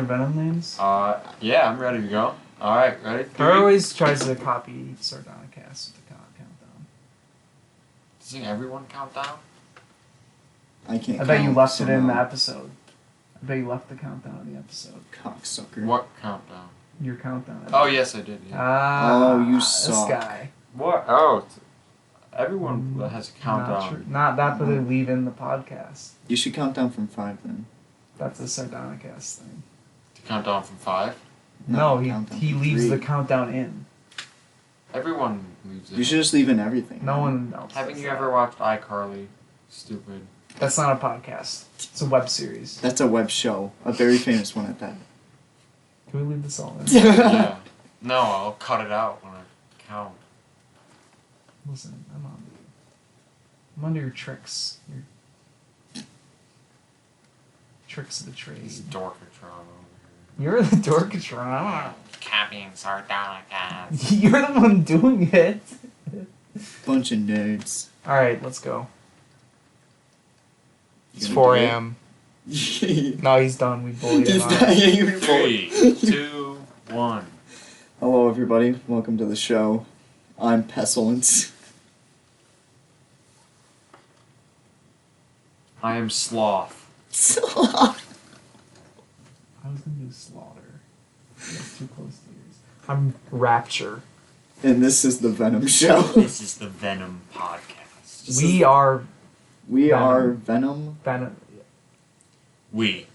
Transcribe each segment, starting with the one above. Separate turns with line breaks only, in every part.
their Venom names?
Yeah, I'm ready to go. Alright, ready?
Dreyer always tries to copy Sardonicast with the countdown.
Doesn't everyone count down?
I can't.
I bet you left it in the episode. I bet you left the countdown in the episode.
Cocksucker.
What countdown?
Your countdown.
Oh, yes, I did. Yeah.
Oh, you suck.
This guy.
What? Oh, everyone has a countdown.
Not that, but they leave in the podcast.
You should count down from 5 then.
That's a Sardonicast thing.
To count down from 5?
No, he leaves the countdown in.
Everyone leaves it.
You should just leave in everything.
No one else.
Haven't you ever watched iCarly? Stupid.
That's not a podcast. It's a web series.
That's a web show. A very famous one at that.
Can we leave this all in?
Yeah. No, I'll cut it out when I count.
Listen, I'm under your tricks. Your tricks of the trade.
It's Dorkatron over
You're the Dorkatron.
here. Copying Sardonicast.
You're the one doing it.
Bunch of nerds.
Alright, let's go. It's
You
4
gonna
a.m.
do it?
No, he's done. We bullied him
He's
out.
not- you bullied.
3, 2, 1.
Hello, everybody. Welcome to the show. I'm Pestilence.
I am Sloth.
I was gonna do Slaughter. That's too close to yours. I'm Rapture.
And this is the Venom Show.
This is the Venom podcast.
We are
We
Venom.
are Venom.
Venom.
We.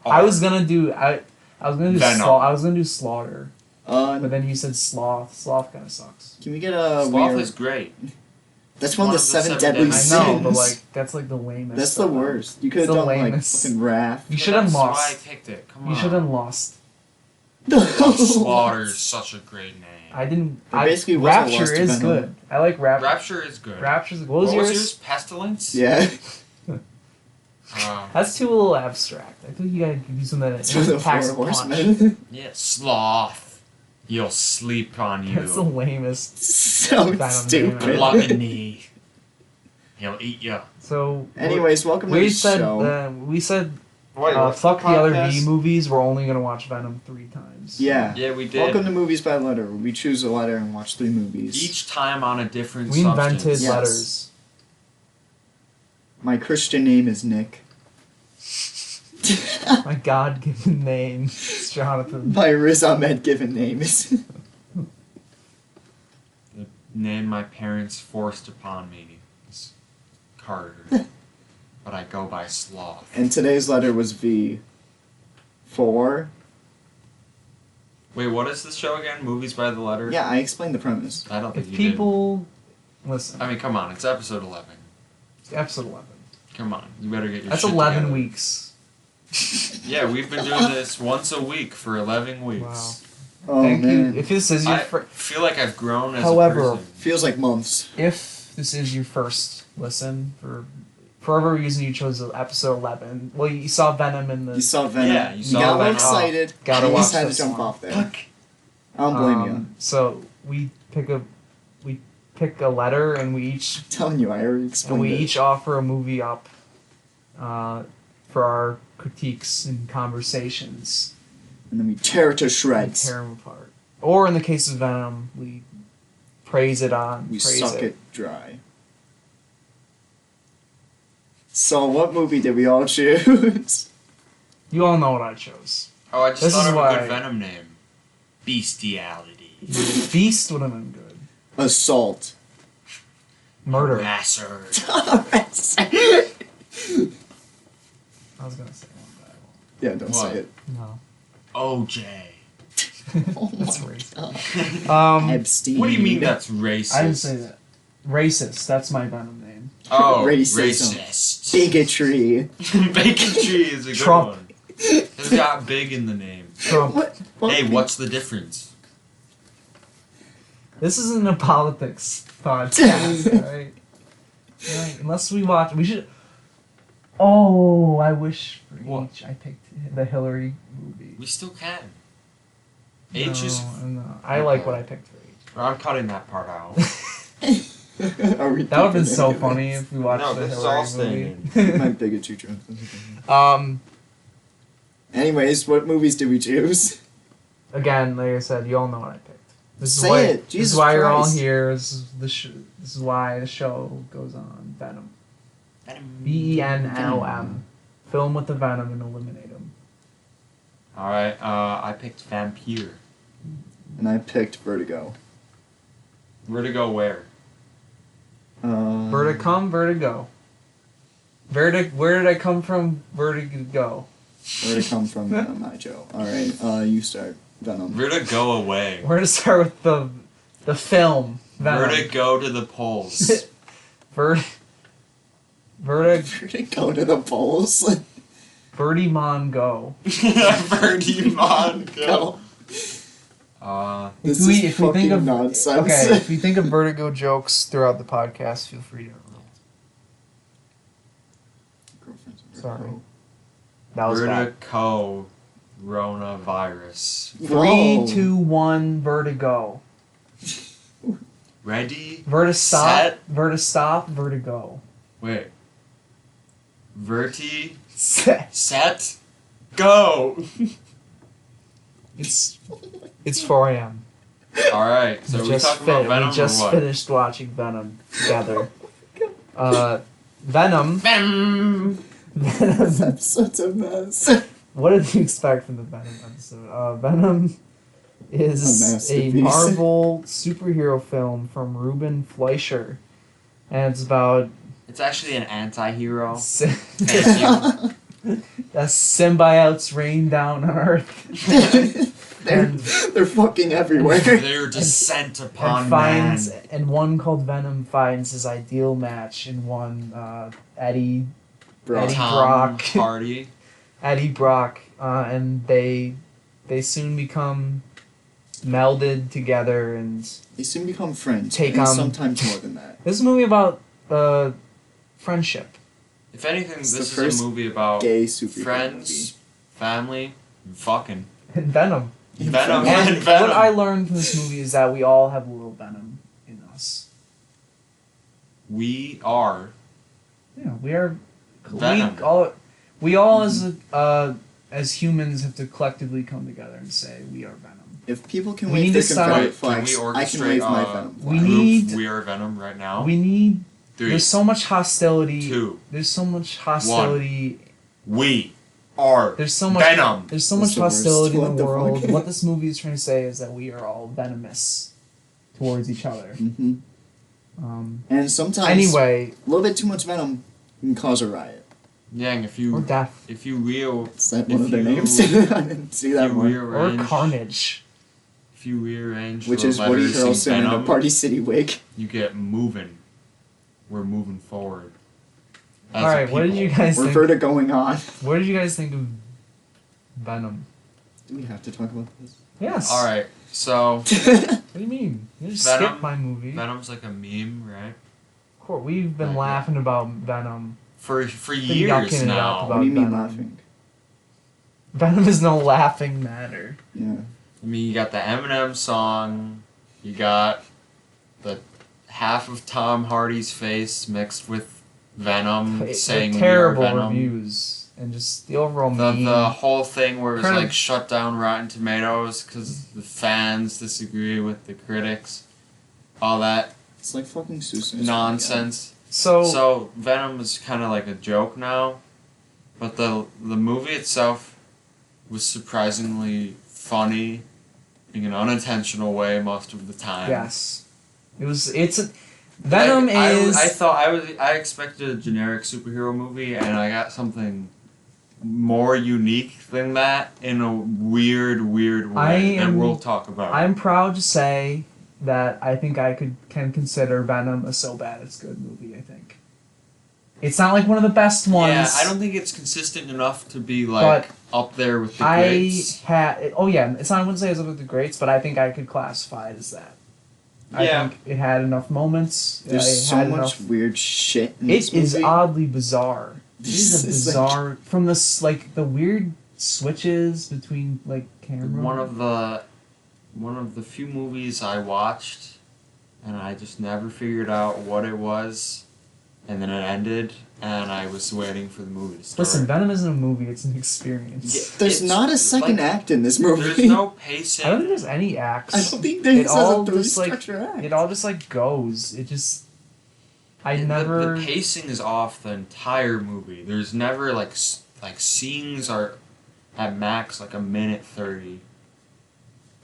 I was gonna do
Venom.
I was gonna do Slaughter, but
Can
then you said Sloth. Sloth kind of sucks.
we get a
Sloth
weird...
is great.
That's one of the seven deadly
I
sins.
know, but like that's like the lamest.
That's the
stuff.
worst. You could have
It's the
done like
lamest.
fucking Wrath.
You should have
That's
lost.
why I picked it. Come on.
You should have lost.
Slaughter is such a great name.
I didn't.
It basically was a
Rapture
lost to
is
Venom.
good. I like Rapture.
Rapture is good.
Rapture's good. What
What
was
was
yours?
Pestilence?
Yeah.
That's too a little abstract. I think you gotta do something that
To the
packs
Four
a punch.
Horsemen.
Yeah, Sloth. He'll sleep on you.
That's the lamest.
So
Venom name
stupid.
ever.
Gluttony. He'll eat you.
So.
Anyways, welcome to
we
the
said
show.
We said
Wait,
fuck the other V movies. We're only gonna watch Venom 3 times.
Yeah.
Yeah, we did.
Welcome to Movies by Letter, where we choose a letter and watch 3 movies.
Each time on a different
We invented
substance.
Yes.
letters.
My Christian name is Nick.
My God-given name is Jonathan.
My Riz Ahmed given name is...
The name my parents forced upon me is Carter. But I go by Sloth.
And today's letter was V. For...
Wait, what is this show again? Movies by the Letter?
Yeah, I explained the premise.
I don't think
If
you
people listen,
did. I mean, come on. It's episode 11.
it's episode 11.
Come on. You better get your
That's
shit
11
together.
weeks.
Yeah, we've been doing this once a week for 11 weeks.
Wow.
Oh,
Thank
man.
you. If this is your
I feel like I've grown as
However,
a person.
Feels like months.
if this is your first listen for whatever reason you chose episode 11, well, you saw Venom in the.
You saw Venom.
Yeah, you saw
got
Venom.
excited.
Gotta
you
watch
just had to
this
jump
one.
off there. I don't blame you.
So we pick a letter and we each
I'm telling you, I already explained it.
each offer a movie up for our critiques and conversations.
And then we tear it to
We
shreds.
tear them apart. Or in the case of Venom, we praise it on.
We
praise
suck it dry. So what movie did we all choose?
You all know what I chose.
Oh, I just
This
thought
is
of a
why-
good Venom name. Bestiality.
Beast would have been good.
Assault.
Murder.
Harasser.
I was gonna say one, but I won't.
Yeah, don't
What?
say it.
No.
OJ.
Oh
That's
my
racist.
God. Epstein.
What do you mean that's racist?
I didn't say that. Racist. That's my Venom name.
Oh,
Racism.
racist.
Bigotry.
Bigotry is a good
Trump.
one. It's got big in the name.
Trump.
What?
Hey, what's the difference?
This isn't a politics podcast, alright? Right, unless we watch, we should. Oh, I wish for
What?
each I picked the Hillary movie.
We still can. H is.
No, I like what I picked for each.
I'm cutting that part out.
Are we
That would have been
thinking
so
of it?
funny if we watched
No,
the
this is all
Hillary
staying
movie.
My bigotry joke. Anyways, what movies did we choose?
Again, like I said, you all know what I picked. This is
Say
why,
it.
This
Jesus
is why you're all
Christ.
here. This is why the show goes on. Venom. Venom. Fill him with the venom and eliminate him.
Alright, I picked Vampyr.
And I picked Vertigo.
Vertigo where?
Verticum, Vertigo. Where did I come from? Vertigo.
Where'd it come from? Venom, not Joe. Alright, you start. Venom.
Vertigo away.
We're gonna start with the film. Venom.
Vertigo to the poles.
Vertigo
Vertigo to the polls.
Vertimon go.
Vertimon go.
This
If
is
we
fucking
think of
nonsense.
Okay, if you think of Vertigo jokes throughout the podcast, feel free to. Sorry. That was bad.
Vertigo coronavirus.
3, 2, 1, Vertigo.
Ready?
Vertistop, Vertigo.
Wait.
Set.
Set. Go.
It's 4 a.m.
Alright, so we talking about Venom
We just
or what?
finished watching Venom together. Venom.
Venom.
This episode's a mess.
What did you expect from the Venom episode? Venom is
A
a
masterpiece.
Marvel superhero film from Ruben Fleischer. And it's about
It's actually an anti-hero.
sy-
Thank you.
as symbiotes rain down on Earth.
They're fucking everywhere.
Their descent upon
and finds
man.
and one called Venom finds his ideal match in one Eddie
Bro.
Tom
Brock.
Hardy.
Eddie Brock, and they soon become melded together. And
They soon become friends.
Take
and
on-
sometimes more than that.
this is a movie about friendship.
If anything,
It's the
this is
first
a movie about
Gay superhero
friends, family, and fucking.
And Venom.
Venom
And
and Venom.
what I learned from this movie is that we all have a little Venom in us.
We are
Yeah, we are.
Venom.
We all as humans have to collectively come together and say we are Venom.
If people can
We
wave
need
their
to start-
Confederate
Wait, can we
flags, I can
orchestrate,
wave my
uh,
Venom
We
flag.
need-
We are Venom right now.
We need.
3,
There's so much hostility.
2.
There's so much hostility.
We are
There's so much.
Venom.
There's so
That's
much
the worst.
hostility in
What
the
the
world.
fuck?
What this movie is trying to say is that we are all venomous towards each other.
Mm-hmm. And sometimes,
Anyway,
a little bit too much venom can cause a riot.
Yang,
or death,
if you real
Is that one
If
of their
you-
names? I didn't see that one.
or carnage.
If you rearrange
Which
the
is Woody
letters in
Harrelson in a
Venom,
Party City wig.
you get moving. We're moving forward. As
All
a
right, what did
people.
you guys
We're
think?
further going on.
What did you guys think of Venom?
Do we have to talk about this?
Yes.
All right, so
What do you mean? You just
Venom-
skipped my movie.
Venom's like a meme, right?
Of course, we've been
Right,
laughing about Venom.
For
yucking
years
it up
now.
about-
What do you mean
Venom.
laughing?
Venom is no laughing matter.
Yeah.
I mean, you got the Eminem song. You got the half of Tom Hardy's face mixed with Venom saying we are
Terrible
Venom.
reviews and just the overall
The
meme.
whole thing where it was
Kind of-
like shut down Rotten Tomatoes because the fans disagree with the critics. All that
It's like fucking Susan.
nonsense.
So
So Venom is kind of like a joke now, but the movie itself was surprisingly funny in an unintentional way most of the time.
yes, it's a Venom
I
is.
I expected a generic superhero movie, and I got something more unique than that in a weird way that we'll talk about.
I'm proud to say that I think I can consider Venom a so bad it's good movie. I think it's not like one of the best ones.
Yeah, I don't think it's consistent enough to be like up there with the
I
greats.
had. Oh yeah, it's not. I wouldn't say it's up with the greats, but I think I could classify it as that.
Yeah.
I think it had enough moments.
There's
it
so
had
much
enough.
weird shit in
It
this
is
movie.
oddly bizarre. It is a
It's
bizarre from this like the weird switches between like camera.
One of the few movies I watched, and I just never figured out what it was. and then it ended, and I was waiting for the movie to start.
Listen, Venom isn't a movie; it's an experience.
Yeah,
There's not a second act in this movie.
There's no pacing.
I don't think there's any acts.
I don't think there's
all
a
just, like,
three-structure act.
It all just like goes. It just.
The pacing is off the entire movie. There's never like scenes are at max like a minute 30.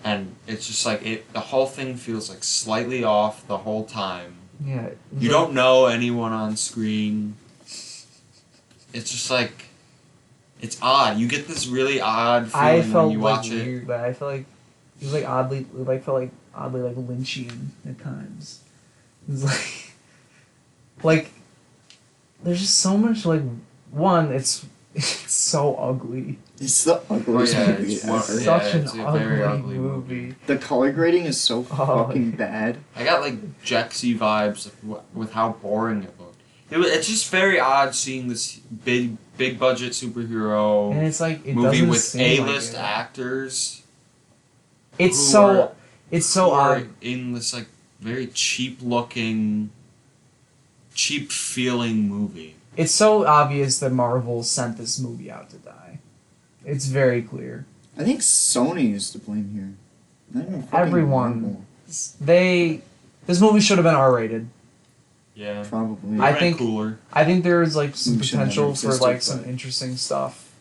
And it's just like the whole thing feels like slightly off the whole time.
Yeah.
You don't know anyone on screen. It's just like it's odd. You get this really odd feeling when you watch it.
Weird, but I felt like it was like oddly like Lynchian at times. It was like there's just so much like it's so ugly.
It's the ugliest movie ever.
It's such an ugly movie.
The color grading is so fucking bad.
I got like Jexy vibes with how boring it looked. It's just very odd seeing this big budget superhero
And it's like it
movie
doesn't
with
seem
A-list
like it.
actors.
It's
who
so
are
odd.
in this like very cheap feeling movie.
It's so obvious that Marvel sent this movie out to die. It's very clear.
I think Sony is to blame here. Not even fucking
Everyone.
Marvel.
This movie should have been R-rated.
Yeah.
Probably.
I think
cooler.
I think there's like some
Movie should have
potential
never
for
existed,
like some
but-
interesting stuff.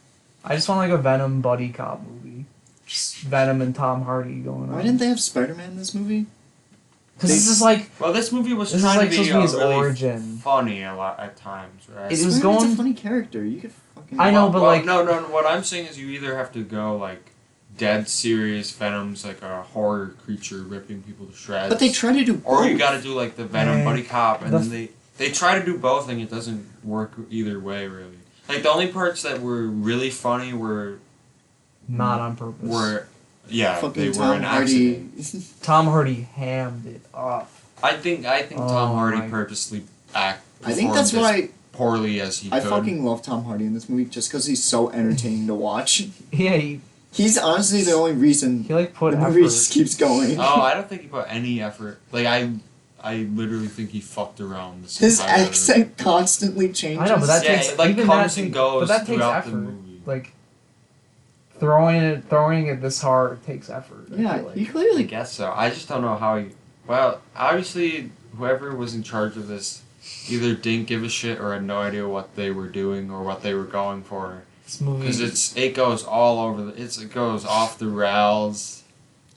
I just want like a Venom buddy cop movie. Just Venom and Tom Hardy going on.
Why didn't they have Spider-Man in this movie?
Because this is like
Well, this movie was
This is
trying
like
to be
supposed to be his
really
origin.
funny a lot at times, right?
It was
Spider-Man's
going-
a funny character. You could fucking.
I know, but like
no. What I'm saying is, you either have to go like dead serious. Venom's like a horror creature ripping people to shreds.
But they try to do both.
Or you got to do like the Venom
Yeah.
buddy cop, and
The
then they try to do both, and it doesn't work either way really. Like the only parts that were really funny were
not on purpose.
yeah,
fucking
they were
Tom
an
Hardy.
accident.
Tom Hardy hammed it up.
I think
Oh
Tom Hardy
my-
purposely
I think that's
performed as
why
poorly as he
I
could.
fucking love Tom Hardy in this movie, just because he's so entertaining to watch.
Yeah,
He's honestly the only reason
he like put
the
effort.
movie just keeps going.
Oh, I don't think he put any effort. Like I literally think he fucked around this
His
entire-
accent constantly changes.
I know, but that
Yeah,
takes
it, like,
even
comes
that
and
takes,
goes
but that takes
throughout the
effort.
movie.
Like throwing it this hard takes effort. I
Yeah,
feel like.
he
I
clearly.
guess so. I just don't know how he. Well, obviously, whoever was in charge of this either didn't give a shit or had no idea what they were doing or what they were going for.
This movie
Because it goes all over it goes off the rails.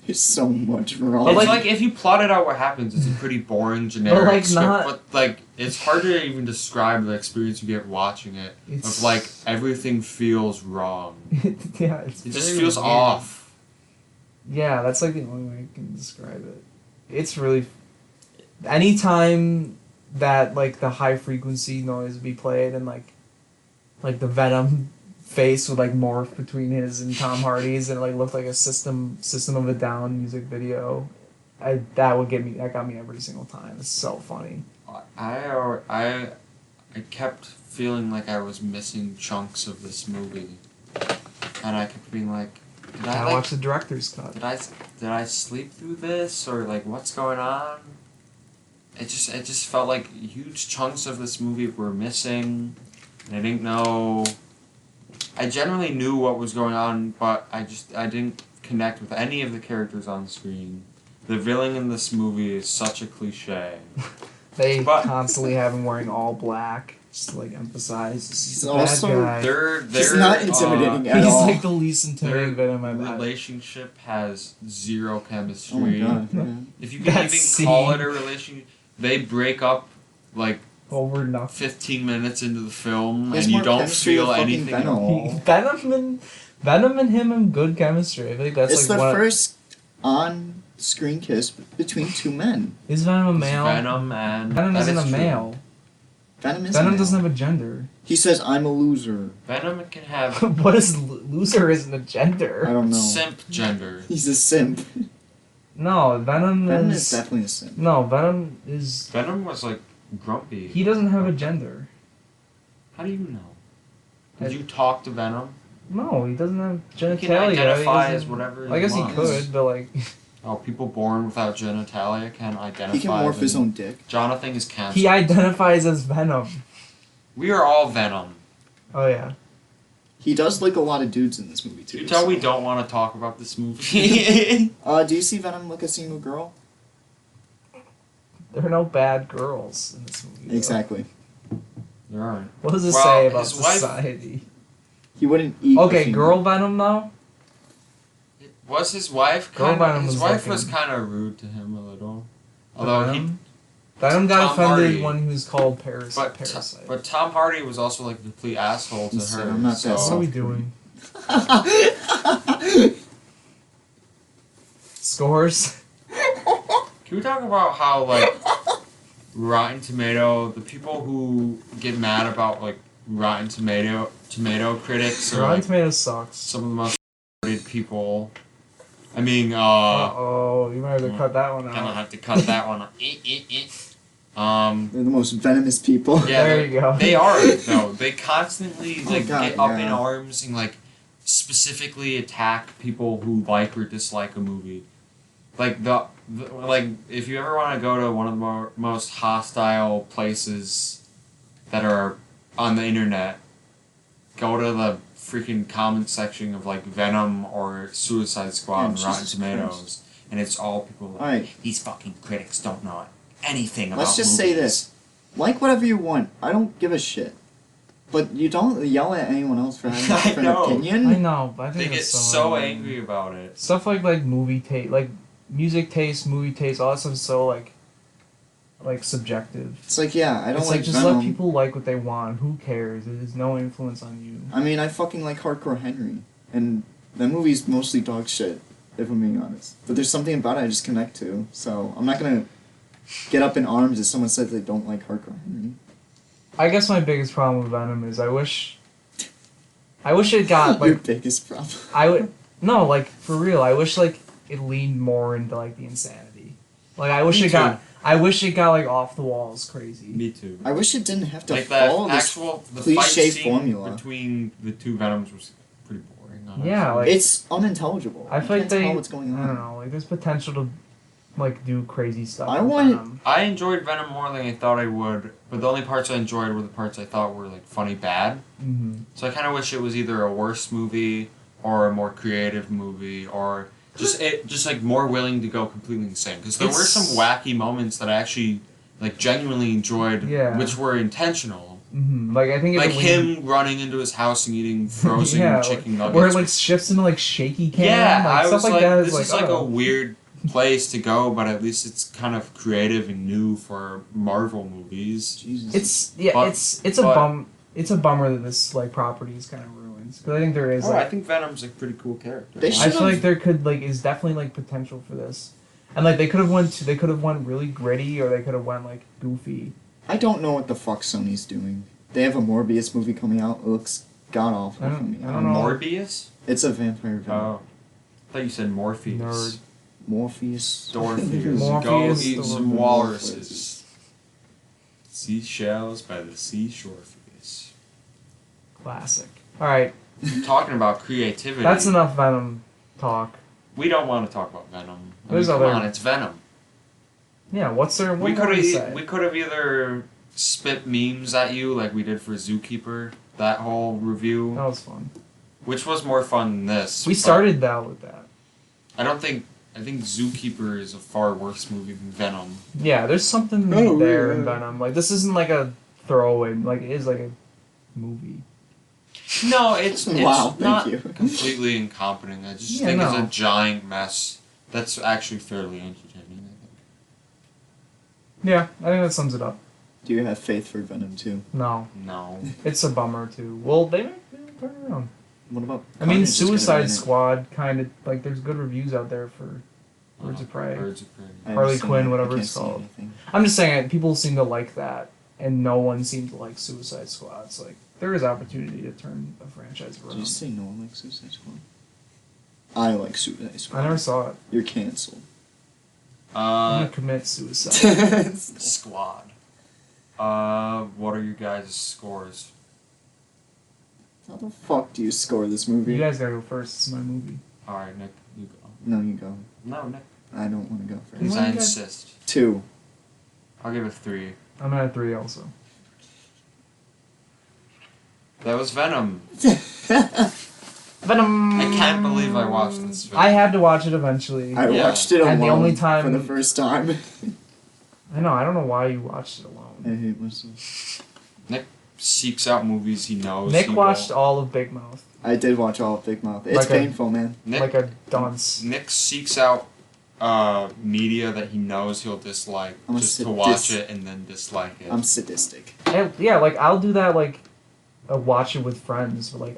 There's so much wrong.
It's like if you plotted out what happens, it's a pretty boring, generic
like,
script.
not-
But like, it's hard to even describe the experience you get watching it.
It's-
Of like everything feels wrong.
yeah, it's
It just
very
feels
weird.
off.
Yeah, that's like the only way I can describe it. It's really anytime that like the high frequency noise would be played and like the Venom face would like morph between his and Tom Hardy's and it like looked like a System of a Down music video. That got me every single time. It's so funny.
I kept feeling like I was missing chunks of this movie, and I kept being like, did
I watched the director's cut.
did I sleep through this, or like what's going on? It just felt like huge chunks of this movie were missing, and I didn't know. I generally knew what was going on, but I didn't connect with any of the characters on screen. The villain in this movie is such a cliche.
They
But-
constantly have him wearing all black, just to like emphasize he's
He's
a bad
also-
guy.
He's not intimidating at
He's
all.
like the least
Their
intimidating Venom I've had.
relationship has zero chemistry.
Oh my god. Yeah.
If you can
That
even call
scene.
it a relationship, they break up like
Over nothing.
15 minutes into the film,
He has
and you
more
don't
chemistry
feel
with fucking
anything at
Venom.
all.
Venom and him have good chemistry. I think that's
It's
like
the
one.
first on-screen kiss between two men.
Is Venom a
It's
male?
Venom and
Venom
that
isn't
is
a
true.
male.
Venom is.
Venom
male.
doesn't have a gender.
He says, "I'm a loser."
Venom can have
What is loser? Isn't a gender.
I don't know.
simp gender.
He's a simp.
No, Venom
Venom
is.
is definitely a simp.
No, Venom is.
Venom was like grumpy.
He doesn't have a gender.
How do you know? Did you talk to Venom?
No, he doesn't have genitalia.
He can identify
He
as
doesn't-
whatever.
I guess he
wants.
could, but like.
Oh, people born without genitalia can identify.
He can morph his own dick.
Jonathan is canceled.
He identifies as Venom.
We are all Venom.
Oh yeah.
He does lick a lot of dudes in this movie too.
You tell we don't want to talk about this movie.
Do you see Venom lick a single girl?
There are no bad girls in this movie. Though.
Exactly.
There aren't.
What does it
Well,
say about
his wife-
society?
He wouldn't eat.
Okay, girl Venom though.
Was his wife
Girl
kind of...
Venom
His
was
wife was
looking-
kind of rude to him a little. Although
Venom got
Tom
offended
Hardy.
when he was called Parasite.
But Tom Hardy was also like a complete asshole to
Listen,
her.
I'm not that
What are we
soft.
doing? Scores?
Can we talk about how like Rotten Tomato, the people who get mad about like Rotten Tomato critics are
Rotten
like,
Tomatoes sucks.
some of the most hated people. I mean,
Uh-oh, you might have to cut that one
gonna
out.
have to cut that one.
They're the most venomous people.
Yeah,
There you go.
They are though. They constantly like
God,
get up in
yeah.
arms and like specifically attack people who like or dislike a movie. Like like if you ever want to go to one of the most hostile places that are on the internet, go to the freaking comment section of like Venom or Suicide Squad
Yeah,
and Rotten
Jesus
Tomatoes,
Christ.
and it's all people like
Alright,
these fucking critics don't know anything about
let's just say
movies."
this. Like whatever you want. I don't give a shit. But you don't yell at anyone else for having a
I
different
know.
opinion.
I know, but I
They
think
get
it's
so
annoying.
angry about it.
Stuff like movie taste, like music taste, movie taste, all that stuff is so like subjective.
It's like, yeah, I don't
It's
like
like just
Venom.
let people like what they want. Who cares? It has no influence on you.
I mean, I fucking like Hardcore Henry. And that movie's mostly dog shit, if I'm being honest. But there's something about it I just connect to. So I'm not gonna get up in arms if someone says they don't like Hardcore Henry.
I guess my biggest problem with Venom is I wish it got
Your
like
biggest problem.
like for real. I wish like it leaned more into like the insanity. Like I wish
Me
it
too.
got like off the walls crazy.
Me too.
I wish it didn't have to
Like that
follow this.
the
cliche
fight scene
formula.
between the two Venoms was pretty boring. Honestly.
Yeah, like
It's unintelligible.
I
You
feel like
can't
they.
tell what's going on.
I don't know. Like there's potential to like do crazy stuff.
I
with
want-
Venom.
I enjoyed Venom more than I thought I would, but the only parts I enjoyed were the parts I thought were like funny bad.
Mm-hmm.
So I kind of wish it was either a worse movie or a more creative movie or just like more willing to go completely insane. Because there were
It's-
some wacky moments that I actually like genuinely enjoyed,
Yeah.
which were intentional.
Mm-hmm. Like I think if
Like
it leaned-
him running into his house and eating frozen
yeah,
chicken nuggets.
where it like shifts into like shaky cam.
yeah,
like,
I
stuff
was
like that
this is like
oh.
a weird place to go, but at least it's kind of creative and new for Marvel movies.
Jesus.
But-
It's a bummer that this like property is kind of ruined because I think there is
I
like
think Venom's a pretty cool character.
They
I
should've-
feel like there could like is definitely like potential for this, and like they could have went really gritty or they could have went like goofy.
I don't know what the fuck Sony's doing. They have a Morbius movie coming out. It looks god awful
I
for
don't-
me.
I don't know.
Morbius?
It's a vampire Venom.
Oh. I thought you said Morpheus.
Nerd.
Morpheus.
Dorpheus. Go
Morpheus,
eat
Dorpheus.
some walruses. Seashells by the seashore.
Classic. All right,
Talking about creativity.
that's enough Venom talk.
We don't want to talk about Venom.
There's
come
other-
on, it's Venom.
Yeah, what's there? What
We
more
could
to say?
have either spit memes at you like we did for Zookeeper, that whole review,
That was fun.
which was more fun than this.
We
but
started that with that.
I think Zookeeper is a far worse movie than Venom.
Yeah, there's something
Oh,
there
yeah.
in Venom. Like this isn't like a throwaway. Like it is like a movie.
No, it's
Wow, thank
not
you.
completely incompetent. I just
Yeah,
think
no.
it's a giant mess. That's actually fairly entertaining. I think.
Yeah, I think that sums it up.
Do you have faith for Venom too?
No,
No.
it's a bummer too. Well, they might turn around.
What about?
I mean,
Carnage is gonna be
Suicide
in it.
Squad kind of like there's good reviews out there for Birds of Prey.
Birds of Prey.
I haven't
Harley
seen
Quinn,
it.
whatever
I can't
it's
see
called.
anything.
I'm just saying people seem to like that, and no one seemed to like Suicide Squad. So like there is opportunity to turn a franchise
Did you
around.
say no one likes Suicide Squad? I like Suicide Squad.
I never saw it.
You're canceled.
I'm
Uh,
gonna commit suicide.
Squad. What are you guys' scores?
How the fuck do you score this movie?
You guys gotta go first. It's my movie.
All right, Nick, you go.
No, you go.
No, Nick.
I don't want to go first.
Because
Come
I
on, guys.
insist.
2.
I'll give it 3.
I'm at 3 also.
That was Venom.
Venom.
I can't believe I watched this film.
I had to watch it eventually.
I
Yeah.
watched it alone
And the only time-
for the first time.
I know. I don't know why you watched it alone.
I hate myself.
Nick seeks out movies he knows.
Nick
he
watched
won't.
all of Big Mouth
I did watch all of Big Mouth. It's
Like a-
painful, man.
Nick,
like a dunce.
Nick seeks out media that he knows he'll dislike
I'm a
just to watch
sadist.
it and then dislike it.
I'm sadistic.
Yeah, like I'll do that. Like, watch it with friends, but like,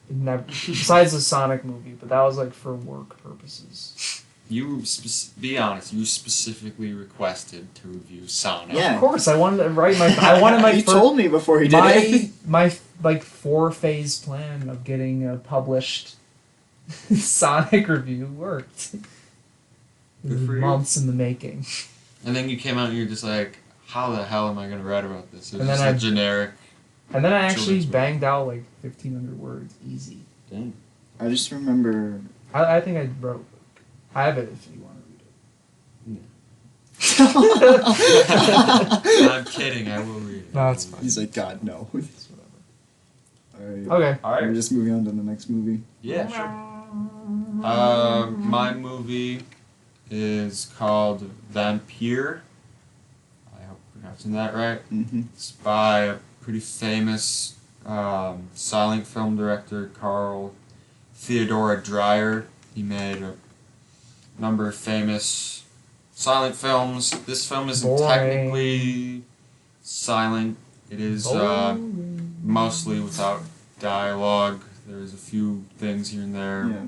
never. Besides the Sonic movie, but that was like for work purposes.
You be honest. You specifically requested to review Sonic.
Yeah.
Of course, I wanted to write my. I wanted my.
He
fir-
told me before he did it.
my like 4-phase plan of getting a published Sonic review worked. It
Good
was
for you.
months in the making.
And then you came out and you're just like, how the hell am I gonna write about this? It was
And
just
then
a generic.
And then I actually
Children's book.
banged out like 1,500 words, easy.
Dang.
I just remember.
I think I wrote. I have it if you want to read it.
I'm kidding. I will read it.
No, it's fine.
He's like, God, no.
It's
Alright.
whatever. Okay.
All
We're
right.
just moving on to the next movie.
Yeah, sure. My movie is called Vampyr. I hope I'm pronouncing that right.
Mm-hmm.
It's by a pretty famous silent film director, Theodor Dreyer. He made a number of famous silent films. This film isn't
Boring.
technically silent. It is mostly without dialogue. There's a few things here and there.
Yeah.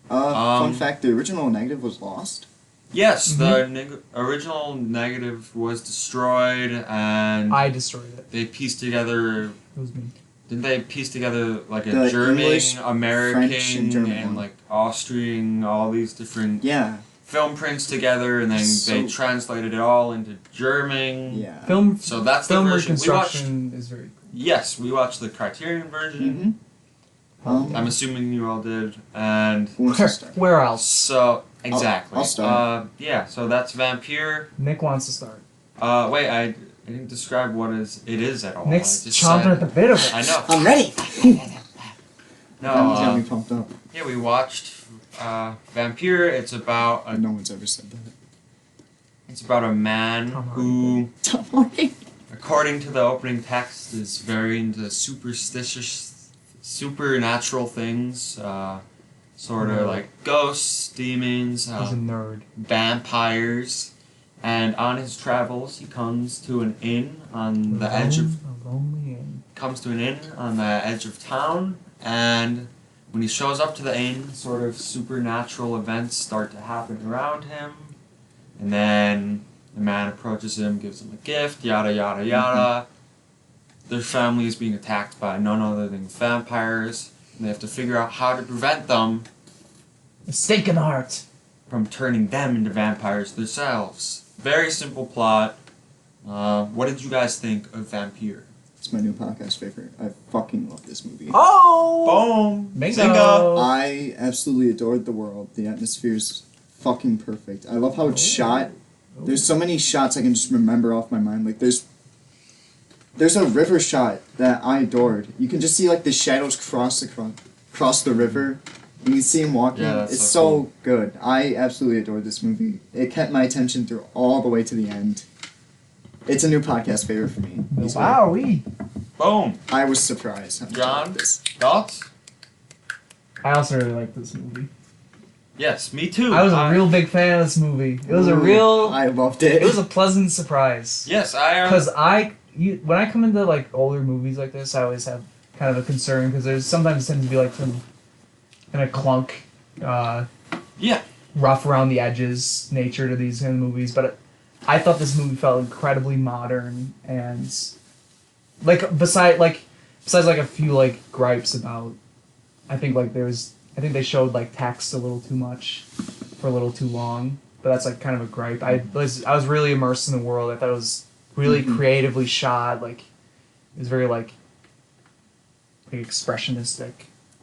Fun
Um,
fact: the original negative was lost.
Yes, the original negative was destroyed, and
I destroyed it.
they pieced together.
It was me.
Didn't they piece together like a
The
German,
English,
American,
French, and German one.
like Austrian, all these different
Yeah.
film prints together, and then they
So-
translated it all into German.
Yeah.
Film.
So that's
film
the version we watched.
reconstruction is very cool.
Yes, we watched the Criterion version.
Mm-hmm.
I'm assuming you all did, and
Who wants to start?
Where else?
so exactly.
I'll start.
Yeah, so that's Vampyr.
Nick wants to start.
Wait, I didn't describe what it is at all.
Nick's
I just
chomping
said-
at the bit of it.
I know.
I'm ready.
No,
That got me pumped up.
yeah, we watched Vampyr. It's about
No one's ever said that.
a man
Tom
who,
Don't worry.
according to the opening text, is very into supernatural things. Sort of
Nerd.
like ghosts, demons,
He's a nerd.
vampires. And on his travels, he comes to an inn on the edge of
A lonely inn.
town, and when he shows up to the inn, sort of supernatural events start to happen around him, and then the man approaches him, gives him a gift, yada yada yada. Their family is being attacked by none other than vampires, and they have to figure out how to prevent them
A stake in the heart.
from turning them into vampires themselves. Very simple plot. What did you guys think of Vampyr?
It's my new podcast favorite. I fucking love this movie.
Oh!
Boom!
Bingo!
Zinga!
I absolutely adored the world. The atmosphere's fucking perfect. I love how it's shot. There's so many shots I can just remember off my mind. Like there's a river shot that I adored. You can just see like the shadows cross the river. You can see him walking.
Yeah, that's
it's
so
so good. I absolutely adored this movie. It kept my attention through all the way to the end. It's a new podcast favorite for me.
Wowee!
Boom!
I was surprised. How much I
John?
liked this.
Thoughts?
I also really like this movie.
Yes, me too.
I was a real big fan of this movie. It was a
Ooh,
real.
I loved it.
It was a pleasant surprise.
Yes, I
Because when I come into like older movies like this, I always have kind of a concern because there's sometimes tends to be like some kind of clunk,
Yeah.
rough around the edges nature to these kind of movies. But I thought this movie felt incredibly modern and like besides like a few like gripes about. I think they showed like text a little too much for a little too long. But that's like kind of a gripe. I was really immersed in the world. I thought it was really creatively shot. Like it was very like expressionistic.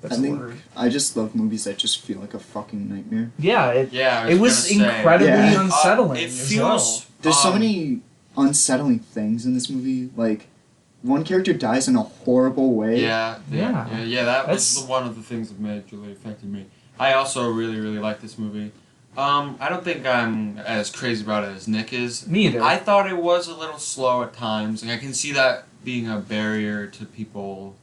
That's
I
a
think
word.
I just love movies that just feel like a fucking nightmare.
Yeah,
Yeah,
it was
gonna say.
incredibly
Yeah.
unsettling
It
as
feels.
well.
There's so
um,
many unsettling things in this movie. Like, one character dies in a horrible way.
Yeah. That was
That's-
one of the things that majorly affected me. I also really, really like this movie. I don't think I'm as crazy about it as Nick is.
Me either.
I thought it was a little slow at times, and I can see that being a barrier to people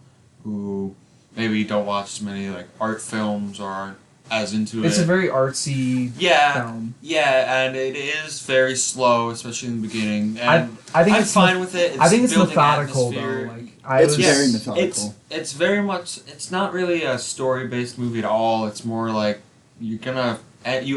who maybe don't watch as many like art films or aren't as into
It's
it.
a very artsy film.
Yeah, and it is very slow, especially in the beginning. And
I think
I'm
it's
fine with it.
I think it's
building
methodical
atmosphere.
though. Like
It's very methodical.
It's very much. It's not really a story-based movie at all. It's more like you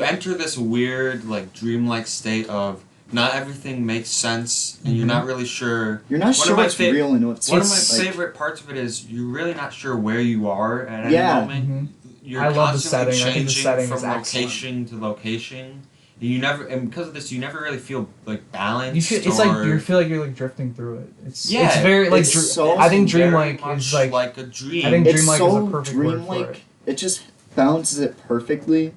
enter this weird, like dreamlike state of not everything makes sense, and you're not really sure.
You're not sure what's real and what's
One of my
like,
favorite parts of it is you're really not sure where you are at any
Yeah.
moment. You're
I love the
constantly
setting. I think the
changing
setting
from
is excellent.
location to location. And because of this, you never really feel like balanced.
You feel, it's like you feel like you're like drifting through it. It's very like
it's so-
I think
very
dreamlike
much
is like
a dream.
I think
it's
dreamlike
so
is a perfect word for
dreamlike.
it.
It just balances it perfectly.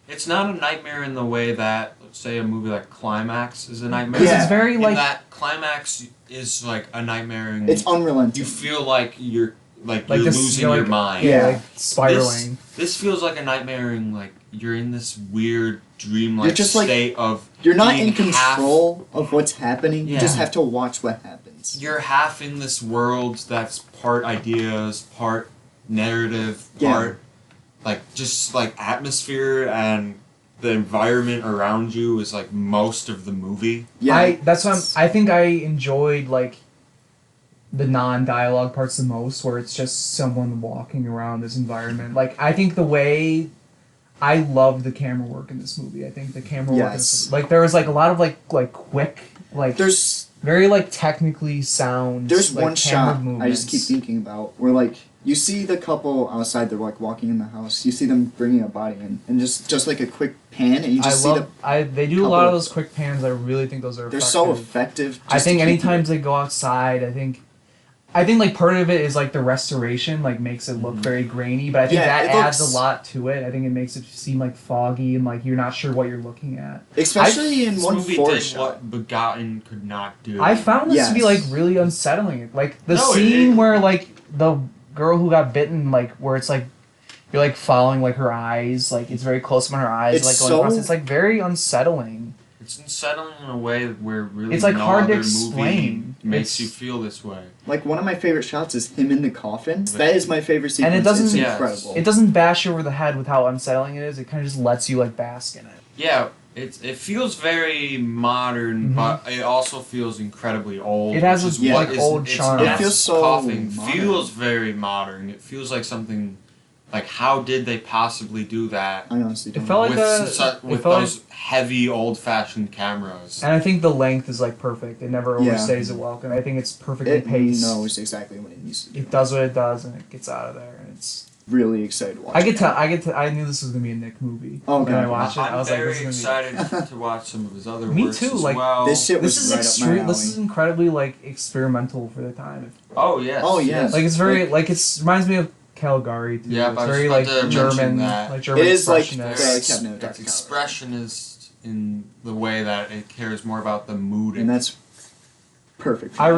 It's not a nightmare in the way that, let's say, a movie like Climax is a nightmare.
Because
Yeah.
it's very
In
like
that Climax is like a nightmare, and
It's unrelenting.
you feel like you're
like
you're
this,
losing
you're
your
like,
mind.
Yeah,
Yeah.
like spiraling.
This feels like a nightmare, and like you're in this weird dreamlike
You're just, like,
state of
You're not
being
in control of what's happening. You just
Yeah.
have to watch what happens.
You're half in this world that's part ideas, part narrative,
Yeah.
part like just like atmosphere, and the environment around you is like most of the movie.
Yeah,
I think I enjoyed like the non-dialogue parts the most, where it's just someone walking around this environment. Like I think the way I love the camera work in this movie. I think the camera work
Yes.
is like there was like a lot of like quick like
there's
very like technically sound.
there's
like,
one
camera
shot I just keep
movements.
thinking about where like you see the couple outside. They're like walking in the house. You see them bringing a body in, and just like a quick pan, and you just see
They do a lot of
couple-
those quick pans. I really think those are
they're
effective.
so effective.
I
just
think
to keep
anytime
you-
they go outside, I think like part of it is like the restoration like makes it look very grainy, but I think
Yeah,
that
it
adds
looks-
a lot to it. I think it makes it seem like foggy and like you're not sure what you're looking at.
especially in
This
one
movie
forest
did
shot.
what Begotten could not do.
I found this to be like
Yes.
really unsettling. Like the
No,
scene
it-
where like the girl who got bitten, like where it's like you're like following like her eyes, like it's very close on her eyes,
It's
like going
so-
across. It's like very unsettling.
It's unsettling in a way where really
It's, like,
no
hard to
other
explain.
movie makes
It's-
you feel this way.
Like one of my favorite shots is him in the coffin. That is my favorite sequence.
And it doesn't-
It's
Yes.
incredible.
It doesn't bash you over the head with how unsettling it is. It kind of just lets you like bask in it.
Yeah, it feels very modern,
Mhm.
but it also feels incredibly old.
It has
which
this,
is what
like,
is-
old
it's
charm.
It
Matt's
feels so
coughing
modern.
feels very modern. It feels like something like how did they possibly do that
I honestly don't.
It felt
know.
like
with
a-
with
it felt
those heavy old-fashioned cameras?
And I think the length is like perfect. It never
Yeah.
overstays it welcome. I think it's perfectly
It
paced.
knows exactly what it needs to do.
It does what it does, and it gets out of there. And it's.
Really excited to watch.
I
it.
get to. I knew this was gonna be a Nick movie.
Oh,
when
God.
I watched it, I
I'm
was like,
very
this is gonna
excited to watch some of his other
Me
works
too,
as
like,
well.
This shit
be.
was
This is
right up my
extreme.
alley.
This is incredibly like experimental for the time.
Oh yes.
Oh, yes.
Like it's very like it's reminds me of Calgary too.
Yeah,
it's
but I was
very
about
like
to mention
German,
that.
like German
It is like
expressionist.
Cabinet of
It's
Dr.
expressionist in the way that it cares more about the mood.
And that's perfect. for
I
me.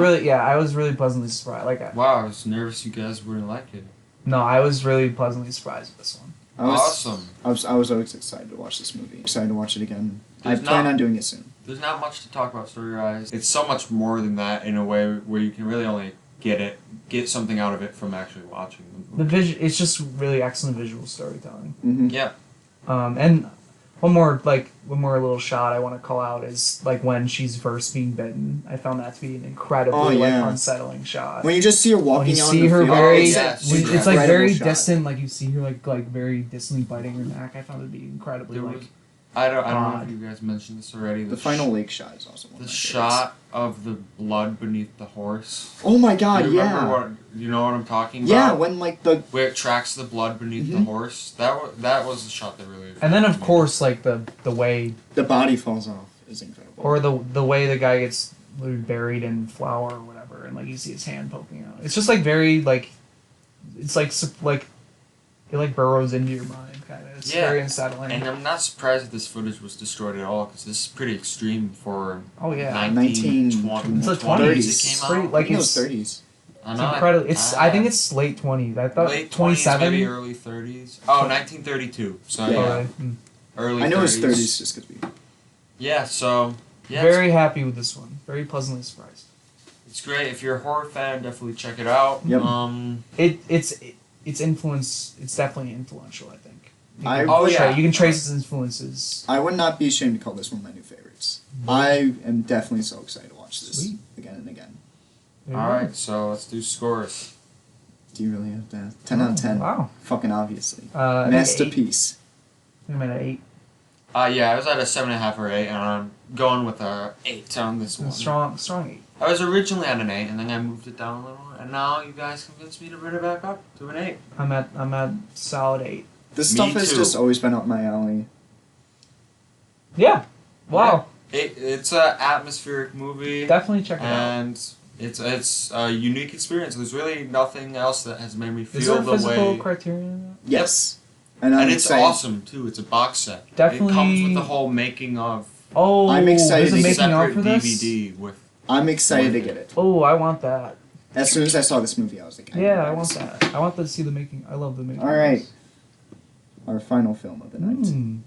was really pleasantly surprised. Like,
Wow, I was nervous you guys wouldn't like it.
no, I was really pleasantly surprised with this one.
I was,
Awesome.
I was always excited to watch this movie. Excited to watch it again.
There's
I plan
not-
on doing it soon.
There's not much to talk about story-wise. It's so much more than that in a way where you can really only get something out of it from actually watching
The
the movie.
it's just really excellent visual storytelling.
Mm-hmm.
Yeah.
And one more little shot I want to call out is like when she's first being bitten. I found that to be an incredibly
Oh, yeah.
like unsettling shot.
When you just see her walking
When you
out
see
in the
her
field,
very,
Oh, yes.
it's like
incredible
very
shot.
distant. Like you see her like very distantly biting her neck. I found it to be incredibly
There
like.
was, I don't know
odd.
if you guys mentioned this already.
The final lake shot is also one of
The
my
shot of the blood beneath the horse.
favorites. Oh my god,
you remember
yeah.
what you know what I'm talking about?
Yeah, when like the
Where it tracks the blood beneath the
Mhm.
horse. That was the shot that really.
And then of
affected me.
course like the way
the body falls off is incredible.
or the way the guy gets literally buried in flour or whatever, and like you see his hand poking out. It's just like very like, it's like it like burrows into your mind, kind of. It's
Yeah.
very unsettling.
And I'm not surprised that this footage was destroyed at all, because this is pretty extreme for
Oh yeah,
1920s.
It's like
20s
30s.
it came
Pretty,
out.
like
I think it was
it's
30s.
I
It's
know,
incredible. I think it's late 20s. I thought
late 20s,
27.
maybe early 30s. Oh, 1932. So
Yeah.
yeah,
Okay.
early
I know
30s.
it's 30s just because we.
Yeah, so yeah,
Very happy with this one. Very pleasantly surprised.
it's great. If you're a horror fan, definitely check it out.
Yep.
It's influence. It's definitely influential. I think.
I-
You can trace its influences.
I would not be ashamed to call this one of my new favorites. I am definitely so excited to watch this
Sweet.
again and again.
There you
All
go.
right, so let's do scores.
Do you really have that? 10 out of 10.
Wow.
Fucking obviously.
I think
Masterpiece.
I'm at 8.
Yeah, I was at a 7.5 or 8, and I'm going with a 8 on this one.
Strong 8.
I was originally at an 8, and then I moved it down a little, and now you guys convinced me to bring it back up to an 8.
I'm at solid 8.
This
Me
stuff has
too.
just always been up my alley.
Yeah. Wow.
It's a atmospheric movie,
Definitely check it out.
and it's a unique experience. There's really nothing else that has made me
Is there
feel
a
the
physical
way.
criterion?
Yes. And I'm
And it's
excited.
awesome too. It's a box set.
Definitely-
It comes with the whole making of
Oh,
I'm excited
there's a
to
making of
separate
for this.
DVD with.
I'm excited to get it.
Oh, I want that.
As soon as I saw this movie, I was like,
Yeah, I want that. I want to see the making. I love the making.
All right. Our final film of the night.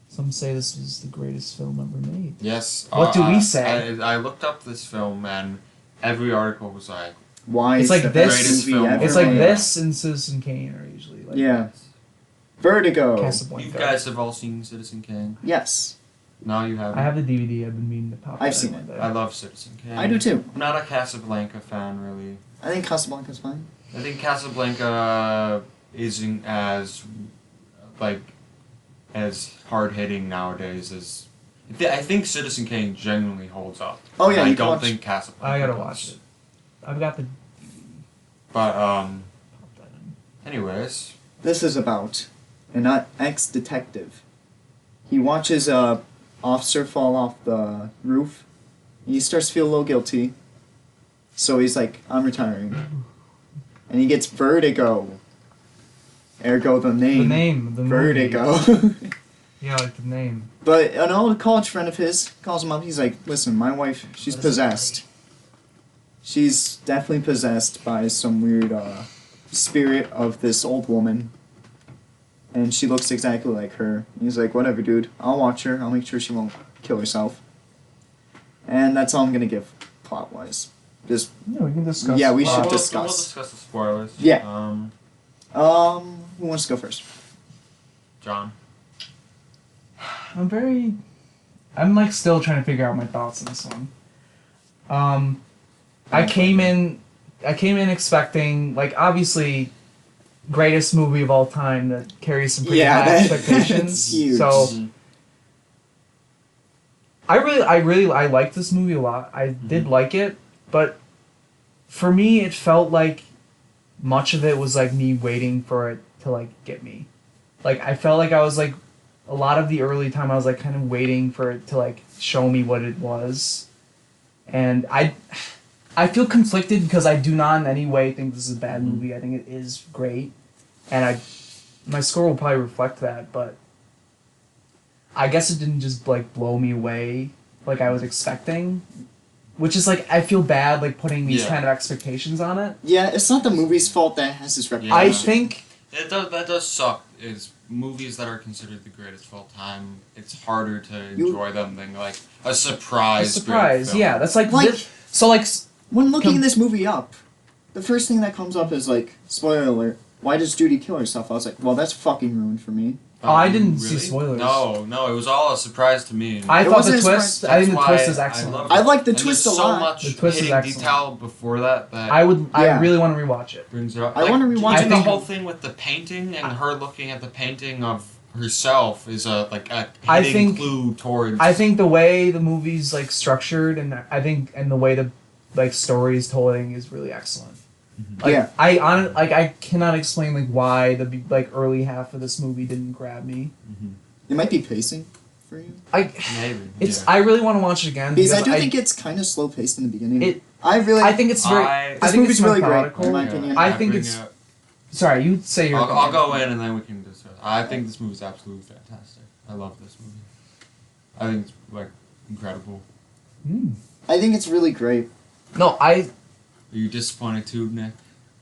Some say this is the greatest film ever made.
Yes.
What do we say?
I looked up this film, and every article was like,
Why
It's
is
like
the
this-
best
Greatest
movie
film.
ever
It's like
made?
this and Citizen Kane are usually like.
Yeah. Vertigo.
Casablanca.
you guys have all seen Citizen Kane.
Yes.
No, you haven't.
I have the DVD. I've been meaning to pop.
I've
that
seen
one
it.
day.
I love Citizen Kane.
I do too.
I'm not a Casablanca fan, really.
I think Casablanca's fine.
I think Casablanca isn't as, like, as hard hitting nowadays as. I think Citizen Kane genuinely holds up.
Oh, yeah,
I
you can
don't
watch-
think Casablanca.
I gotta
does.
watch it. I've got the.
But
Pop that in.
anyways,
This is about an ex-detective. He watches a officer fall off the roof. He starts to feel a little guilty. So he's like, I'm retiring. And he gets vertigo. Ergo the name.
The name. The movie.
Vertigo.
Yeah, like the name.
But an old college friend of his calls him up. He's like, listen, my wife, she's
What is it
possessed. She's definitely possessed by some weird spirit of this old woman. And she looks exactly like her. He's like, whatever, dude. I'll watch her. I'll make sure she won't kill herself. And that's all I'm going to give plot-wise. Just,
Yeah, we can discuss.
Yeah, we should
we'll
discuss.
discuss the spoilers.
Yeah.
Um,
who wants to go first?
John.
I'm like still trying to figure out my thoughts on this one. I came in expecting, like, obviously greatest movie of all time that carries some pretty
Yeah,
high
that's
expectations.
huge.
So
Mhm.
I liked this movie a lot. I did like it, but for me it felt like much of it was like me waiting for it to like get me. Like I felt like I was like a lot of the early time I was like kind of waiting for it to like show me what it was. And I feel conflicted because I do not in any way think this is a bad movie. I think it is great. And my score will probably reflect that, but I guess it didn't just like blow me away like I was expecting. Which is like I feel bad like putting these
Yeah.
kind of expectations on it.
Yeah, it's not the movie's fault that it has this reputation.
I think
That does suck. Is movies that are considered the greatest of all time, it's harder to enjoy them than like a surprise. great film.
yeah. That's like,
Like-
this, so like
When looking this movie up, the first thing that comes up is like, spoiler alert, why does Judy kill herself? I was like, well, that's fucking ruined for me.
Oh, I didn't see spoilers.
No, it was all a surprise to me.
I
It
thought
wasn't
the
a
twist.
surprise.
I think the
That's
twist
why
is excellent.
loved
I
it.
like the
And
twist
there's
a lot.
So much
The twist is
hitting
excellent.
detail before that
I
Yeah.
really want to rewatch it.
brings it up.
I wanna rewatch
even
it.
the whole thing with the painting and her looking at the painting of herself is a
I
hidden
think-
clue towards.
I think the way the movie's like structured and the way the like story is told is really excellent. Like,
Yeah.
I cannot explain like why the like early half of this movie didn't grab me.
It might be pacing for you.
Maybe
It's
yeah.
I really want to watch it again
Because I do think it's kind of slow paced in the beginning.
It-
I
I think it's very.
I-
I
this
think
movie's
it's
really great,
methodical.
in my opinion.
I think it's- Sorry, you say your.
I'll go in and then we can discuss. I think this movie's absolutely fantastic. I love this movie. I think it's like incredible.
I think it's really great.
No,
Are you disappointed too, Nick?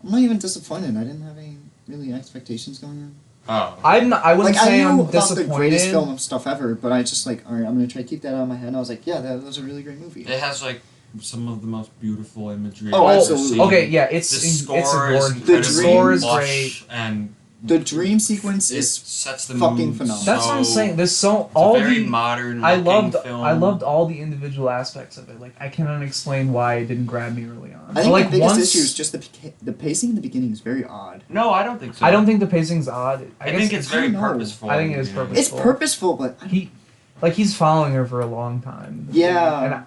I'm not even disappointed. I didn't have any really expectations going in.
Oh.
I'm not. I wouldn't say
I
I'm
knew about
disappointed.
the greatest film of stuff ever, but I just like, alright, I'm gonna try to keep that out of my head. And I was like, yeah, that was a really great movie.
It has like some of the most beautiful imagery.
Oh,
I've ever
absolutely.
seen.
Okay, yeah, it's
The
it's
score
a
is
gorgeous.
incredibly
The score
is
lush
great.
and
The dream sequence
it
is
sets the
fucking
mood
phenomenal.
That's what I'm saying. There's so
It's
all
a very
the
modern.
I
looking
loved
film.
I loved all the individual aspects of it. Like I cannot explain why it didn't grab me early on.
I think
like
the biggest
once,
issue is just the pacing in the beginning is very odd.
No, I don't think so.
I don't think the pacing's odd.
I
guess
think it's very
I don't know.
purposeful.
I think it is
Yeah.
purposeful.
It's purposeful, but
he's following her for a long time.
Yeah.
And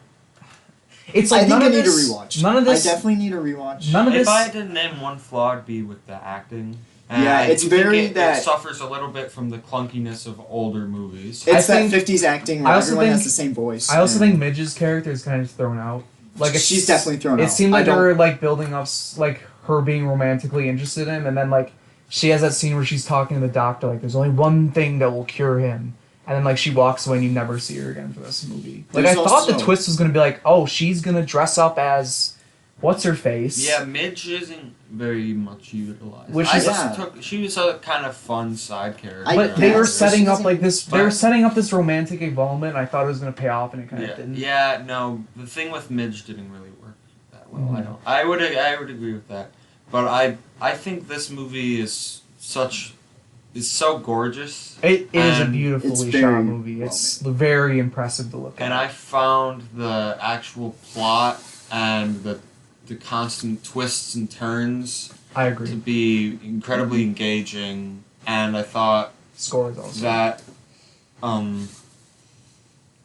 it's like
I think
none
I
of
need
this,
a rewatch.
None of this.
I definitely need a rewatch.
None of
If
this.
I had to name one flaw, it'd be with the acting. And
Yeah,
I
it's
do think
very
it
that-
suffers a little bit from the clunkiness of older movies.
It's
I
that
think-
50s acting where
I also
everyone
think-
has the same voice.
I also
and-
think Midge's character is kind of thrown out. Like
She's definitely thrown out.
It seemed
I
like they
don't-
were like building up like her being romantically interested in him, and then like she has that scene where she's talking to the doctor like there's only one thing that will cure him, and then like she walks away and you never see her again for this movie. Like
There's
I thought the
also-
twist was gonna be like, oh, she's gonna dress up as what's her face.
Yeah, Midge isn't very much utilized.
Which
I
is-
just
Yeah.
she was a kind of fun side character.
But
I
they were
guess.
setting
She
up
doesn't-
like this. They were
but-
setting up this romantic involvement. I thought it was gonna pay off, and it kind of
yeah,
didn't.
yeah, no, the thing with Midge didn't really work that well.
Mhm.
I don't. I would agree with that. But I think this movie is so gorgeous.
It is a
And
beautifully
it's
shot
very
movie. It's very impressive to look
And
at.
I found the actual plot and the constant twists and turns
I
to
agree.
be incredibly engaging, and I thought
Score is also.
that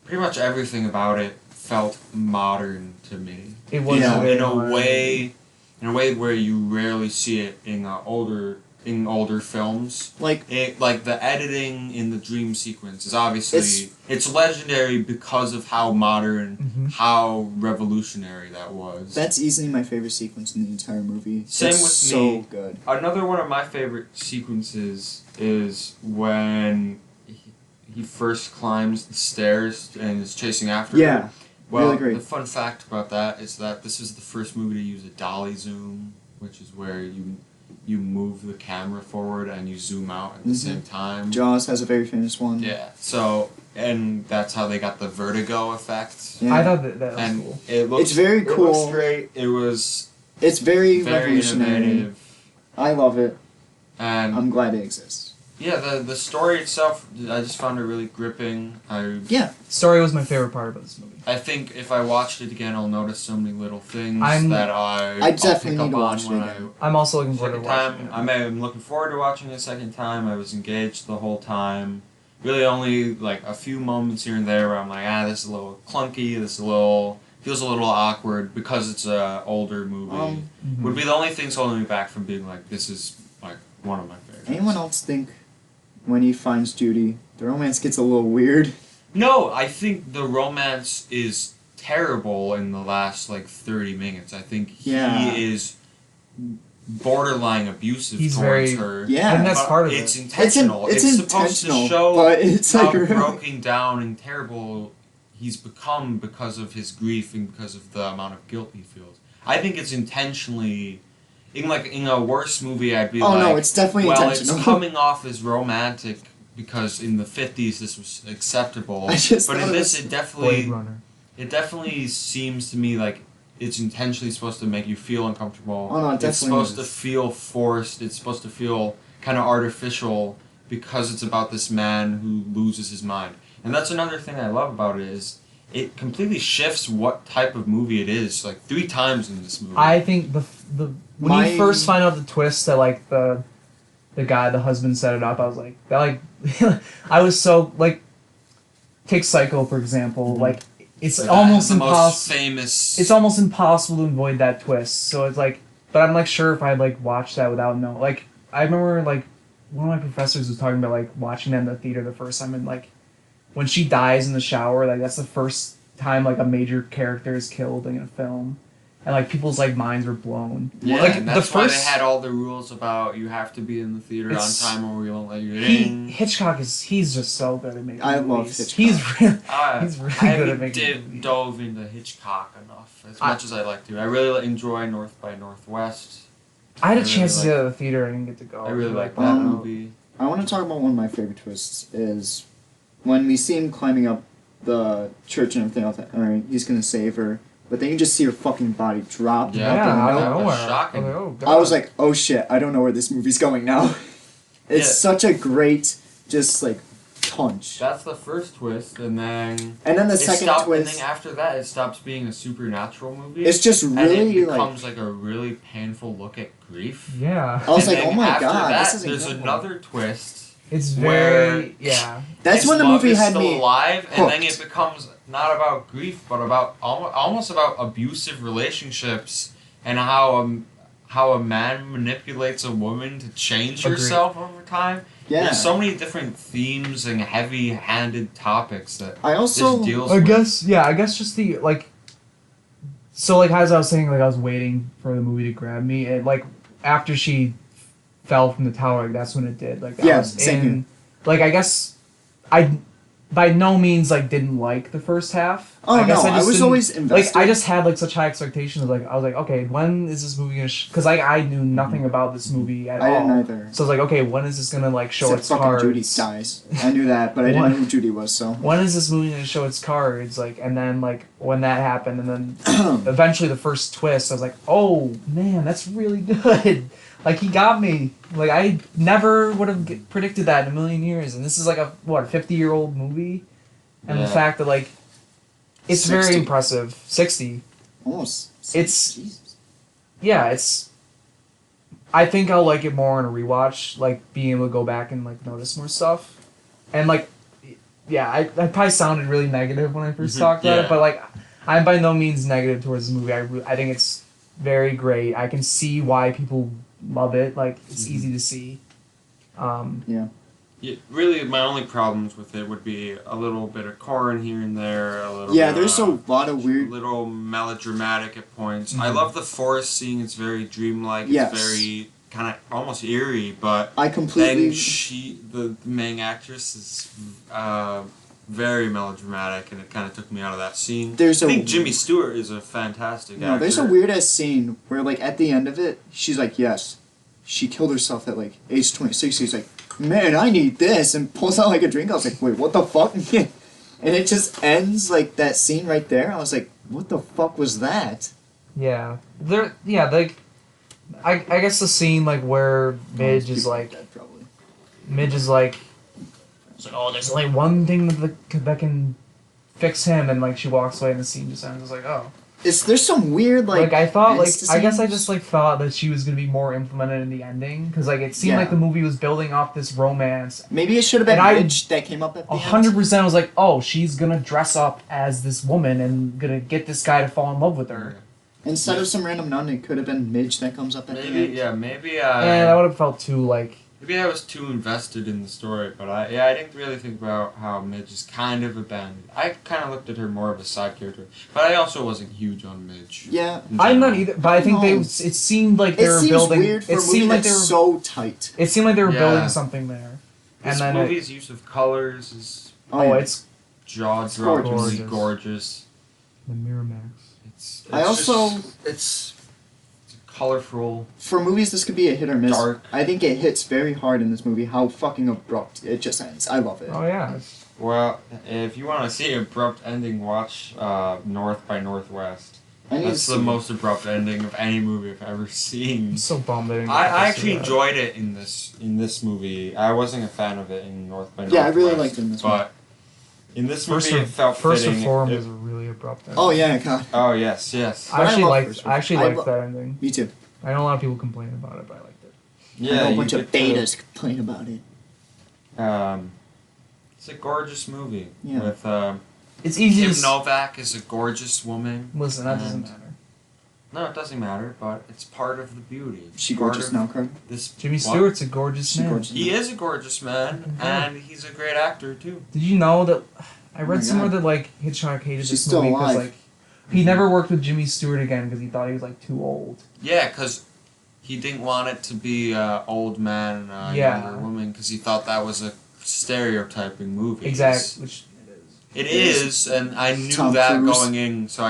pretty much everything about it felt modern to me.
It was
Yeah.
very
in a
modern.
way where you rarely see it in older films.
Like,
Like the editing in the dream sequence is obviously
It's-
it's legendary because of how modern,
Mhm.
how revolutionary that was.
that's easily my favorite sequence in the entire movie.
Same
It's
with
so
me.
good.
Another one of my favorite sequences is when he first climbs the stairs and is chasing after her.
Yeah.
Well,
Really great.
the fun fact about that is that this is the first movie to use a dolly zoom, which is where you move the camera forward and you zoom out at the
Mhm.
same time.
Jaws has a very famous one.
Yeah. So, and that's how they got the vertigo effect.
Yeah.
I thought that was
And
cool.
it looks
It's very
It
cool.
looks great. It was
It's very,
very
revolutionary.
innovative,
I love it.
and
I'm glad it exists.
yeah, the story itself, I just found it really gripping.
Yeah.
Story was my favorite part about this movie.
I think if I watched it again, I'll notice so many little things
I'm-
that
I
I'll
definitely
pick up
need to
on
watch it
when
again.
I'm also looking forward
Second
to watching
time, I'm looking forward to watching it a second time. I was engaged the whole time. Really, only like a few moments here and there where I'm like, this is a little clunky. This is feels a little awkward because it's a older movie.
Mhm.
Would be the only things holding me back from being like, this is like one of my favorites.
Anyone else think when he finds Judy, the romance gets a little weird?
No, I think the romance is terrible in the last like 30 minutes. I think
Yeah.
he is borderline abusive
He's
towards
very-
her.
Yeah.
And that's
But
part of
it's
it.
intentional.
It's
supposed
intentional,
to show
but it's
how
like really-
broken down and terrible he's become because of his grief and because of the amount of guilt he feels. I think it's intentionally. In a worse movie, I'd be
Oh,
like,
no, it's definitely
well,
intentional.
it's coming off as romantic because in the 50s this was acceptable.
I just
But
thought
in
it
this,
was
it
Blade Runner.
definitely seems to me like it's intentionally supposed to make you feel uncomfortable.
Oh, no, it
It's
definitely
supposed to
is.
feel forced. It's supposed to feel kind of artificial because it's about this man who loses his mind. And that's another thing I love about it is it completely shifts what type of movie it is. Like 3 times in this movie.
I think the when you
My-
first find out the twist that like the husband set it up, I was like that like I was so like take Psycho for example, like it's
Like,
almost
the most
impossible.
famous.
It's almost impossible to avoid that twist. So it's like, but I'm like sure if I'd like watched that without knowing, like I remember like one of my professors was talking about like watching that in the theater the first time and like when she dies in the shower, like that's the first time like a major character is killed in a film. and like people's like minds were blown.
Yeah,
like
and that's why they had all the rules about you have to be in the theater on time or we won't let you in.
Hitchcock he's just so good at making
I
movies.
love Hitchcock.
He's really good at making movies.
Dove into Hitchcock enough as much as I like to. I really enjoy North by Northwest.
I had a chance to see it at the theater. I didn't get to go.
I really like that movie.
I want to talk about one of my favorite twists is when we see him climbing up the church and everything else. Alright, he's gonna save her. But then you just see her fucking body drop.
Yeah,
out of
that was
nowhere.
shocking.
I was like, oh shit, I don't know where this movie's going now. It's such a great, just like, punch.
That's the first twist, and then
the second twist.
And then after that, it stops being a supernatural movie.
It's just really
and it becomes like a really painful look at grief.
Yeah.
I was like,
then
oh my
after
god,
that,
this is
there's
incredible.
another twist.
It's very
That's
his
when the
love
movie
is
had
still
me
alive, and then
hooked.
it becomes not about grief, but about almost about abusive relationships and how a man manipulates a woman to change
Agreed.
herself over time.
Yeah.
There's so many different themes and heavy-handed topics that
I also
this deals
I
with.
guess just the like. So like as I was saying, like I was waiting for the movie to grab me, and like after she fell from the tower, like that's when it did. Like I was
same here.
like I guess I by no means like didn't like the first half.
Oh
I guess
no, I was
didn't-
always invested.
Like I just had like such high expectations. Like I was like, okay, when is this movie gonna? Because like I knew nothing about this movie at
I
all.
didn't either.
So I was like, okay, when is this gonna like show
Except
its
fucking
cards?
Judy dies. I knew that, but I didn't
What?
know who Judy was, so.
When is this movie gonna show its cards? Like, and then like when that happened, and then eventually the first twist, I was like, oh man, that's really good. Like he got me. Like I never would have predicted that in a million years. And this is like a 50-year-old movie, and the
Yeah.
fact that like it's
60.
very impressive. 60.
Almost.
It's-
Jesus.
Yeah, it's. I think I'll like it more on a rewatch, like being able to go back and like notice more stuff, and like, yeah, I probably sounded really negative when I first talked about
Yeah.
it, but like, I'm by no means negative towards this movie. I think it's very great. I can see why people love it. Like it's easy to see.
Yeah.
Yeah, really, my only problems with it would be a little bit of corn here and there, a little
Yeah,
bit
there's a lot of weird.
little melodramatic at points. I
Mhm.
love the forest scene. It's very dreamlike.
Yes.
It's very kind of almost eerie, but
I completely.
and the main actress is very melodramatic, and it kind of took me out of that scene.
There's
I
a-
think Jimmy Stewart is a fantastic actor.
No, there's a weird ass scene where, like, at the end of it, she's like, yes, she killed herself at, like, age 26. She's like, man, I need this, and pulls out, like, a drink. I was like, wait, what the fuck? And it just ends, like, that scene right there. I was like, what the fuck was that?
Yeah, like, I guess the scene like where Midge is like.
Dead, probably.
Midge is like, it's like, oh, there's only one thing that can fix him, and like she walks away and the scene just ends. It's like, oh,
There's some weird, like.
I thought, like
instances.
I guess I just like thought that she was gonna be more implemented in the ending because like it seemed
Yeah.
like the movie was building off this romance.
Maybe it should have been
And I-
Mitch that came up at the end.
100% was like, oh, she's gonna dress up as this woman and gonna get this guy to fall in love with her.
Instead of some random nun, it could have been Midge that comes up at the
Maybe,
end.
yeah, maybe
And I would have felt too like.
maybe I was too invested in the story, but I didn't really think about how Midge is kind of abandoned. I kind of looked at her more of a side character, but I also wasn't huge on Midge.
Yeah.
in
I'm not
general.
either, but I think
No.
it seemed like they
It
were
seems
building.
weird for
It
a movie
seemed like
that's
they were.
so tight.
It seemed like they were
Yeah.
building something there.
This
And then
movie's use of colors is
oh, it's
jaw-droppingly
gorgeous.
gorgeous.
the Miramax.
It's
I also-
just- it's colorful.
For movies, this could be a hit or miss.
Dark.
I think it hits very hard in this movie how fucking abrupt it just ends. I love it.
Oh yeah, it's,
Well, if you want to see abrupt ending, watch North by Northwest.
I need
That's
to
the
see
most abrupt ending of any movie I've ever seen.
I'm so bummed I didn't.
I
get to see
actually
that.
enjoyed it in this movie. I wasn't a fan of it in North by
Yeah,
Northwest.
I really liked it in this one.
But in this
First
movie, it felt fitting.
Reformed
It-
was a really abrupt ending.
Oh yeah, God.
oh yes, yes.
I
But I
actually
love
liked.
First
I actually
Reformed.
liked that ending.
Me too.
I know a lot of people complain about it, but I liked it.
I know
Yeah,
a
you
bunch of
get to-
betas complain about it.
It's a gorgeous movie
Yeah.
with
It's easy
Kim
to.
Novak is a gorgeous woman.
Listen, that doesn't
and-
matter.
No, it doesn't matter, but it's part of the beauty.
She
Part
gorgeous
of
now, Craig.
This
Jimmy
what?
Stewart's a gorgeous
She
man.
gorgeous.
He is a gorgeous man,
Yeah.
and he's a great actor too.
Did you know that? I
Oh
read
my
somewhere
God.
that like Hitchcock hated
She's
this
still
movie because
alive.
like, He never worked with Jimmy Stewart again because he thought he was like too old.
Yeah, because he didn't want it to be old man, younger woman, because he thought that was a stereotyping movie.
Exactly, which
it is, and I knew
Tom
that
Cruise.
going in, so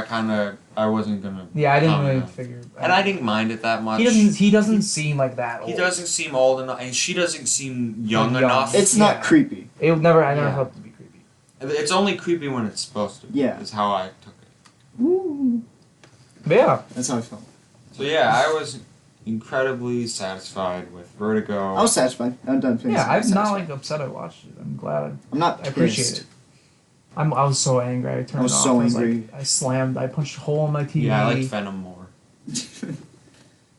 I wasn't gonna.
Yeah, I didn't really
comment.
figure.
And I didn't mind it that much.
He doesn't seem like that old.
He doesn't seem old enough, and she doesn't seem young enough.
It's not creepy.
I never
Yeah.
felt it to be creepy.
It's only creepy when it's supposed to be.
Yeah.
Is how I took it.
Woo.
But yeah,
That's how I felt.
So yeah, I was incredibly satisfied with Vertigo.
I was satisfied. I'm done finishing.
yeah, I'm not
satisfied.
like upset I watched it. I'm glad.
I'm not
I appreciate
pissed.
it. I was so angry. I turned
I was
it off.
so
I was
angry.
Like, I punched a hole in my TV.
Yeah, I like Venom more.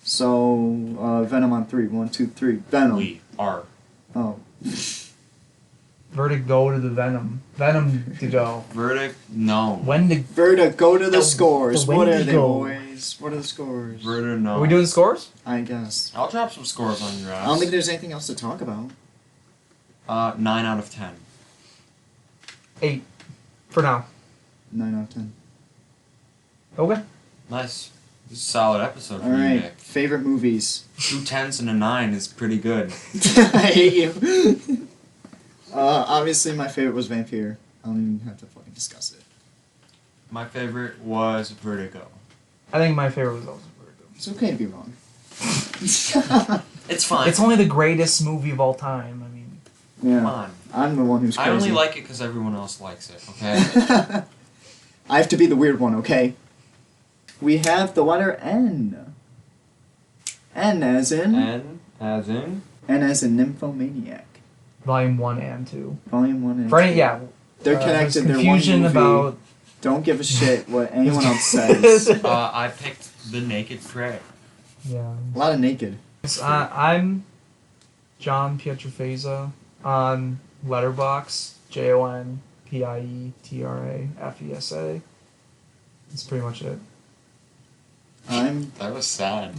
So, Venom on 3. 1, 2, 3. Venom.
We are.
Oh.
Vertigo to the Venom. Venom to go.
Verdict, no.
When to...
Go to the
The-
scores.
the
What are they,
Wendigo.
boys? What are the scores?
Verdict, no.
Are we doing scores?
I guess.
I'll drop some scores on your ass.
I don't think there's anything else to talk about.
9 out of 10.
8. For now.
9 out of 10.
Okay.
Nice. This is a solid episode for you,
Alright.
Nick.
Favorite movies.
2 10s and a 9 is pretty good.
I hate you. Obviously, my favorite was Vampyr. I don't even have to fucking discuss it.
My favorite was Vertigo.
I think my favorite was also Vertigo.
It's okay to be wrong.
It's fine.
It's only the greatest movie of all time. I mean...
Come
Yeah.
on.
I'm the one who's crazy.
I only like it because everyone else likes it, okay?
I have to be the weird one, okay? We have the letter N. N as in?
N as in?
N as in nymphomaniac.
Volume 1 and 2.
Volume 1 and
For any,
2.
yeah.
They're
there's
connected. They're one
confusion
movie.
about...
Don't give a shit what anyone else says.
I picked The Naked Prey.
Yeah.
A lot of naked.
I'm John Pietrafesa on Letterboxd. JONPIETRAFESA. That's pretty much it.
I'm.
That was sad.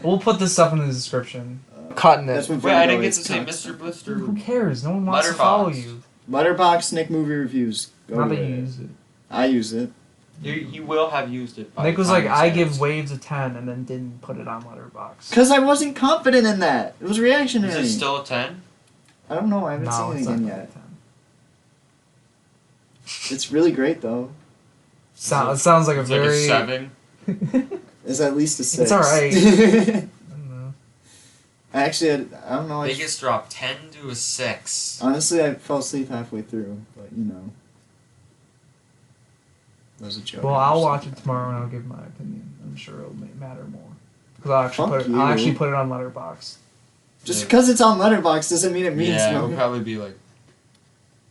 We'll put this stuff in the description. Cutting
That's
it.
what
Wait, I
Vertigo
didn't get
is.
to say Mr. Blister.
Who cares? No one wants to follow you.
Letterboxd Nick movie reviews. Go
Not
to
that you
it.
use it.
I use it.
You will have used it. By
Nick
the
was
time
like,
this
I
airs.
give Waves a 10 and then didn't put it on Letterboxd.
Because I wasn't confident in that. It was reactionary.
Is it still a 10?
I don't know. I haven't
No,
seen
it's
it again
not
yet.
a 10.
It's really great though.
It sounds like a
It's
very...
like a 7.
It's at least a 6.
It's alright. I don't know.
Actually, I don't know.
Biggest drop 10 to a 6.
Honestly, I fell asleep halfway through, but you know. That was a joke.
Well, I'll watch it tomorrow and I'll give my opinion. I'm sure it'll matter more. Because I'll
Fuck
actually
you.
put it on Letterboxd.
Just because it's on Letterboxd doesn't mean it means
Yeah,
no.
it'll probably be like,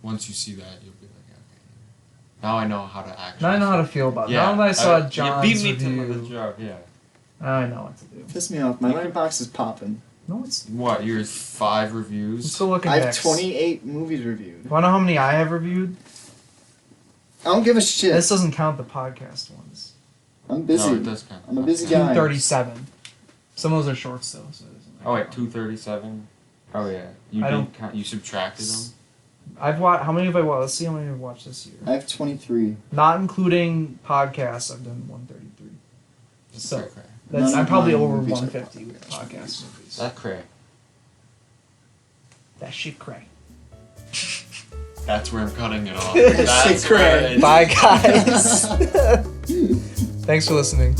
once you see that, you'll be like, okay. Now I know how to act.
Now I know how to feel about it.
Yeah.
Now that I saw
You
John's
beat me to
review,
the joke, yeah.
now I know what to do.
Piss me off. My Letterboxd is popping.
No, it's...
What, yours 5 reviews?
Let's go look at
I have
next.
28 movies reviewed.
Want to know how many I have reviewed?
I don't give a shit.
This doesn't count the podcast ones.
I'm busy.
No, it does count.
I'm a busy guy.
237. Some of those are shorts though, so it doesn't matter.
Oh wait, 237? Oh yeah. You
I
didn't
don't-
count, you subtracted them?
I've watched... How many have I watched? Let's see how many I've watched this year.
I have 23.
Not including podcasts, I've done 133. So,
Okay.
that's,
None
I'm
of
probably
my
over
movies are
150 with podcast movies.
That cray.
That shit cray.
That's where I'm cutting it off.
Shit
That's
cray.
where it's-
Bye, guys. Thanks for listening.